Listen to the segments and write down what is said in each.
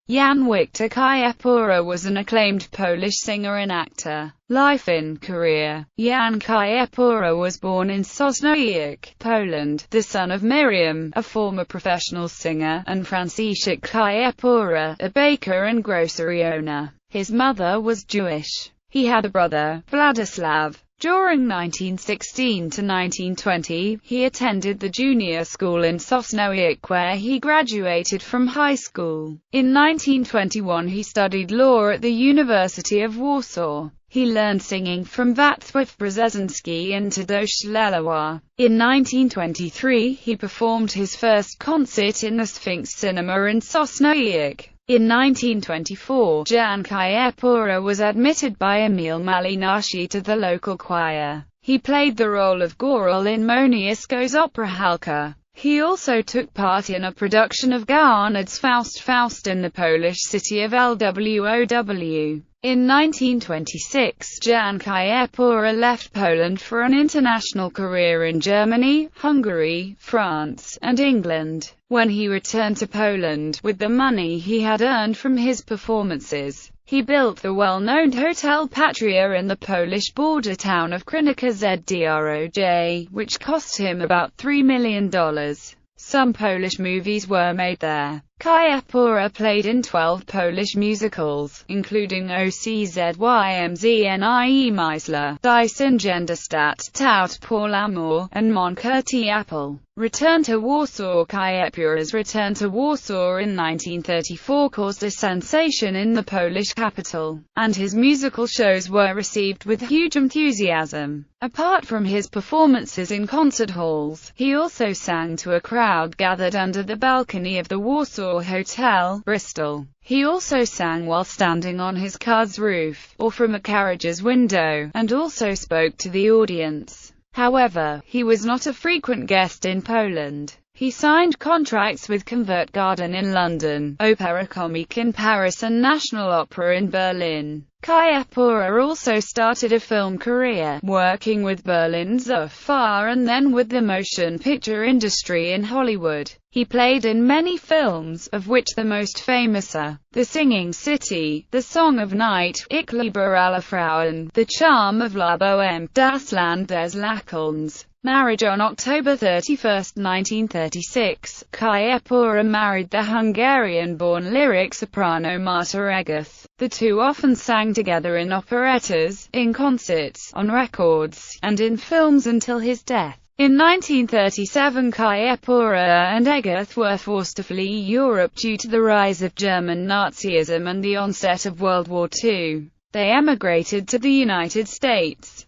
Jan Wiktor Kiepura was an acclaimed Polish singer and actor. Life and career. Jan Kiepura was born in Sosnowiec, Poland, the son of Miriam, a former professional singer, and Franciszek Kiepura, a baker and grocery owner. His mother was Jewish. He had a brother, Vladislav. During 1916 to 1920, he attended the junior school in Sosnowiec where he graduated from high school. In 1921 he studied law at the University of Warsaw. He learned singing from Wacław Brzezinski and Tadeusz Lelawar. In 1923 he performed his first concert in the Sphinx Cinema in Sosnowiec. In 1924, Jan Kiepura was admitted by Emil Malinashi to the local choir. He played the role of Gorel in Moniuszko's opera Halka. He also took part in a production of Garnard's Faust in the Polish city of Lwow. In 1926, Jan Kiepura left Poland for an international career in Germany, Hungary, France, and England. When he returned to Poland, with the money he had earned from his performances, he built the well-known Hotel Patria in the Polish border town of Krynica Zdroj, which cost him about $3 million. Some Polish movies were made there. Kiepura played in 12 Polish musicals, including OCZYMZNIE Meisler, Dyson-Genderstadt, Tout pour l'amour, and Mon Curti Apple. Return to Warsaw. Kiepura's return to Warsaw in 1934 caused a sensation in the Polish capital, and his musical shows were received with huge enthusiasm. Apart from his performances in concert halls, he also sang to a crowd gathered under the balcony of the Warsaw Hotel, Bristol. He also sang while standing on his car's roof, or from a carriage's window, and also spoke to the audience. However, he was not a frequent guest in Poland. He signed contracts with Convert Garden in London, Opéra Comique in Paris and National Opera in Berlin. Kiepura also started a film career, working with Berlin's UFA and then with the motion picture industry in Hollywood. He played in many films, of which the most famous are The Singing City, The Song of Night, Ich liebe alle Frauen, The Charm of La Bohème, Das Land des Lakelns. Marriage. On October 31, 1936, Kiepura married the Hungarian-born lyric soprano Marta Egerth. The two often sang together in operettas, in concerts, on records, and in films until his death. In 1937, Kiepura and Egerth were forced to flee Europe due to the rise of German Nazism and the onset of World War II. They emigrated to the United States.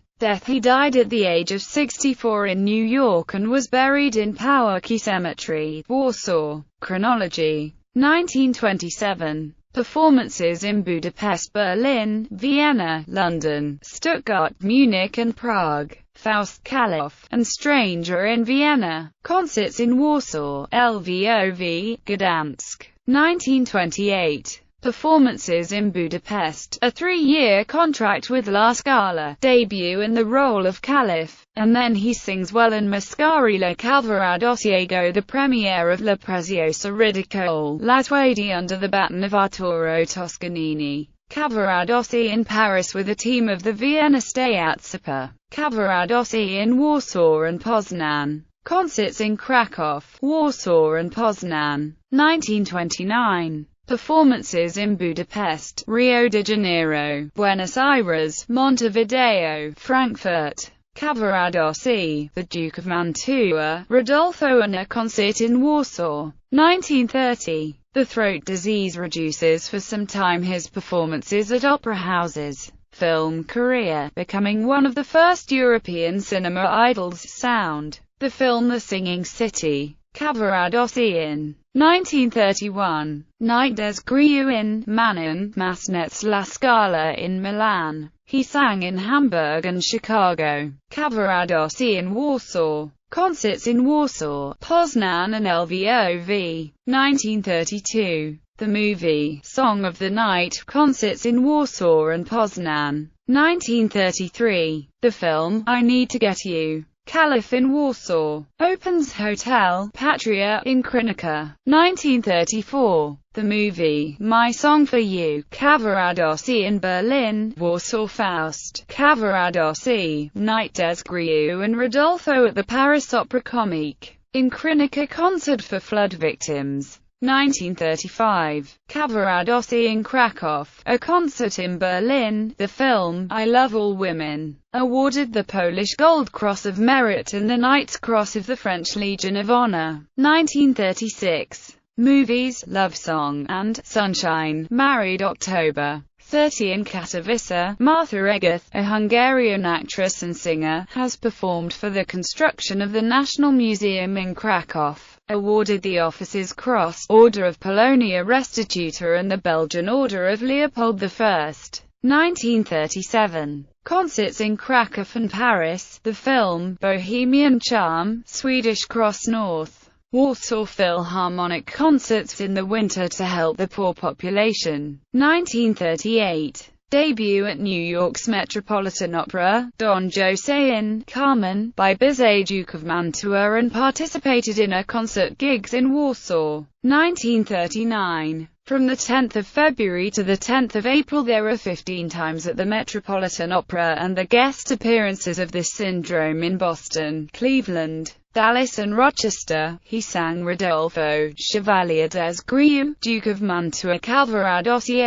He died at the age of 64 in New York and was buried in Powązki Cemetery, Warsaw. Chronology. 1927. Performances in Budapest, Berlin, Vienna, London, Stuttgart, Munich and Prague. Faust, Kalof, and Stranger in Vienna. Concerts in Warsaw, Lwów, Gdansk. 1928. Performances in Budapest, a 3-year contract with La Scala, debut in the role of Caliph, and then he sings well in Mascarilla Calvaradosiego, the premiere of La Preziosa Ridicole, Laswadi under the baton of Arturo Toscanini. Cavaradossi in Paris with a team of the Vienna Staatsoper. Cavaradossi in Warsaw and Poznan. Concerts in Kraków, Warsaw and Poznan. 1929. Performances in Budapest, Rio de Janeiro, Buenos Aires, Montevideo, Frankfurt. Cavaradossi, the Duke of Mantua, Rodolfo, and a concert in Warsaw. 1930. The throat disease reduces for some time his performances at opera houses. Film career, becoming one of the first European cinema idols. Sound. The film The Singing City. Cavaradossi in 1931. Night des Grieux in Manon, Masnets La Scala in Milan. He sang in Hamburg and Chicago. Cavaradossi in Warsaw. Concerts in Warsaw, Poznan and Lwów. 1932. The movie, Song of the Night, concerts in Warsaw and Poznan. 1933. The film, I Need to Get You. Caliph in Warsaw, opens Hotel Patria in Krynica, 1934. The movie My Song for You, Cavaradossi in Berlin, Warsaw Faust, Cavaradossi, Night des Grieux and Rodolfo at the Paris Opera Comique, in Krynica concert for flood victims. 1935. Cavaradossi in Krakow, a concert in Berlin. The film, I Love All Women, awarded the Polish Gold Cross of Merit and the Knight's Cross of the French Legion of Honor. 1936. Movies, Love Song and Sunshine, married October 30 in Katowice. Martha Egerth, a Hungarian actress and singer, has performed for the construction of the National Museum in Krakow. Awarded the Officers' Cross, Order of Polonia Restituta and the Belgian Order of Leopold I. 1937. Concerts in Krakow and Paris. The film, Bohemian Charm, Swedish Cross North, Warsaw Philharmonic concerts in the winter to help the poor population. 1938. Debut at New York's Metropolitan Opera, Don José in Carmen, by Bizet, Duke of Mantua, and participated in a concert gigs in Warsaw. 1939. From the 10th of February to the 10th of April there were 15 times at the Metropolitan Opera and the guest appearances of this syndrome in Boston, Cleveland, Dallas and Rochester. He sang Rodolfo, Chevalier des Grieux, Duke of Mantua, Cavaradossi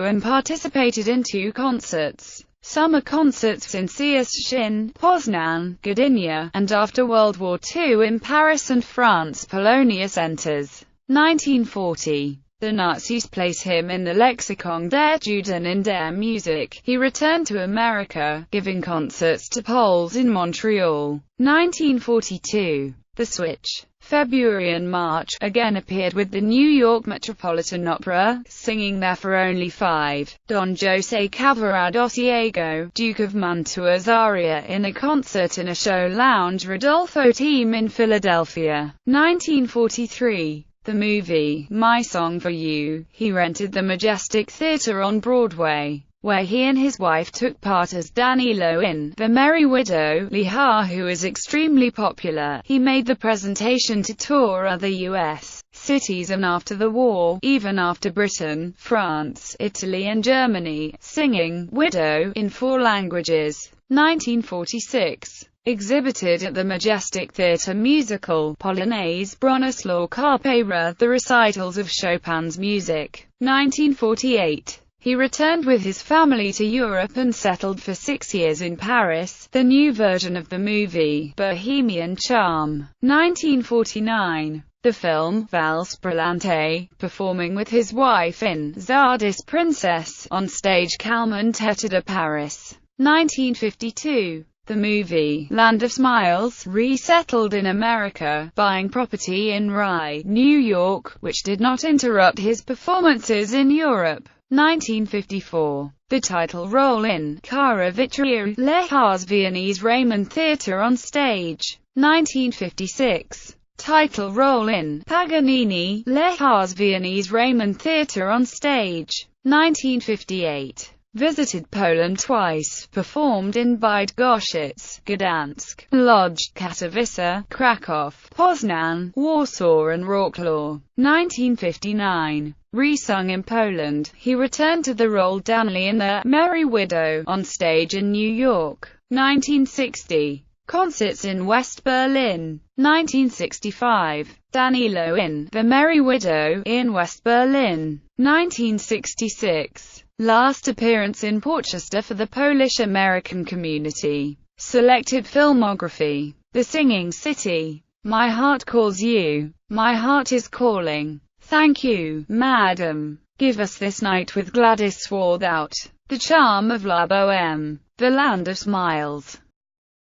and participated in 2 concerts. Summer concerts in Cieszyn, Poznan, Gdynia, and after World War II in Paris and France Polonia Centers. 1940. The Nazis place him in the Lexikon der Juden in der Musik. He returned to America, giving concerts to Poles in Montreal. 1942. The Switch, February and March, again appeared with the New York Metropolitan Opera, singing there for only 5. Don José Cavaradossi, Duke of Mantua's aria in a concert in a show lounge Rodolfo Team in Philadelphia. 1943. The movie, My Song for You, he rented the Majestic Theatre on Broadway, where he and his wife took part as Danilo in The Merry Widow. Liha, who is extremely popular, he made the presentation to tour other U.S. cities and after the war, even after Britain, France, Italy and Germany, singing Widow in 4 languages. 1946. Exhibited at the Majestic Theatre musical, Polonaise, Bronislaw Karpera, the recitals of Chopin's music. 1948. He returned with his family to Europe and settled for 6 years in Paris. The new version of the movie, Bohemian Charm. 1949. The film, Valse Brillante, performing with his wife in Czardas Princess, on stage Calmont Theatre de Paris. 1952. The movie, Land of Smiles, resettled in America, buying property in Rye, New York, which did not interrupt his performances in Europe. 1954. The title role in Cara Vitria, Lehar's Viennese Raymond Theatre on stage. 1956. Title role in Paganini, Lehar's Viennese Raymond Theatre on stage. 1958. Visited Poland twice, performed in Bydgoszcz, Gdansk, Lodz, Katowice, Krakow, Poznan, Warsaw and Wrocław. 1959. Resung in Poland, he returned to the role Danley in The Merry Widow, on stage in New York. 1960. Concerts in West Berlin. 1965. Danilo in The Merry Widow, in West Berlin. 1966. Last appearance in Portchester for the Polish-American community. Selected filmography. The Singing City. My Heart Calls You. My Heart is Calling. Thank You, Madam. Give Us This Night with Gladys Swarthout. The Charm of La Boheme. The Land of Smiles.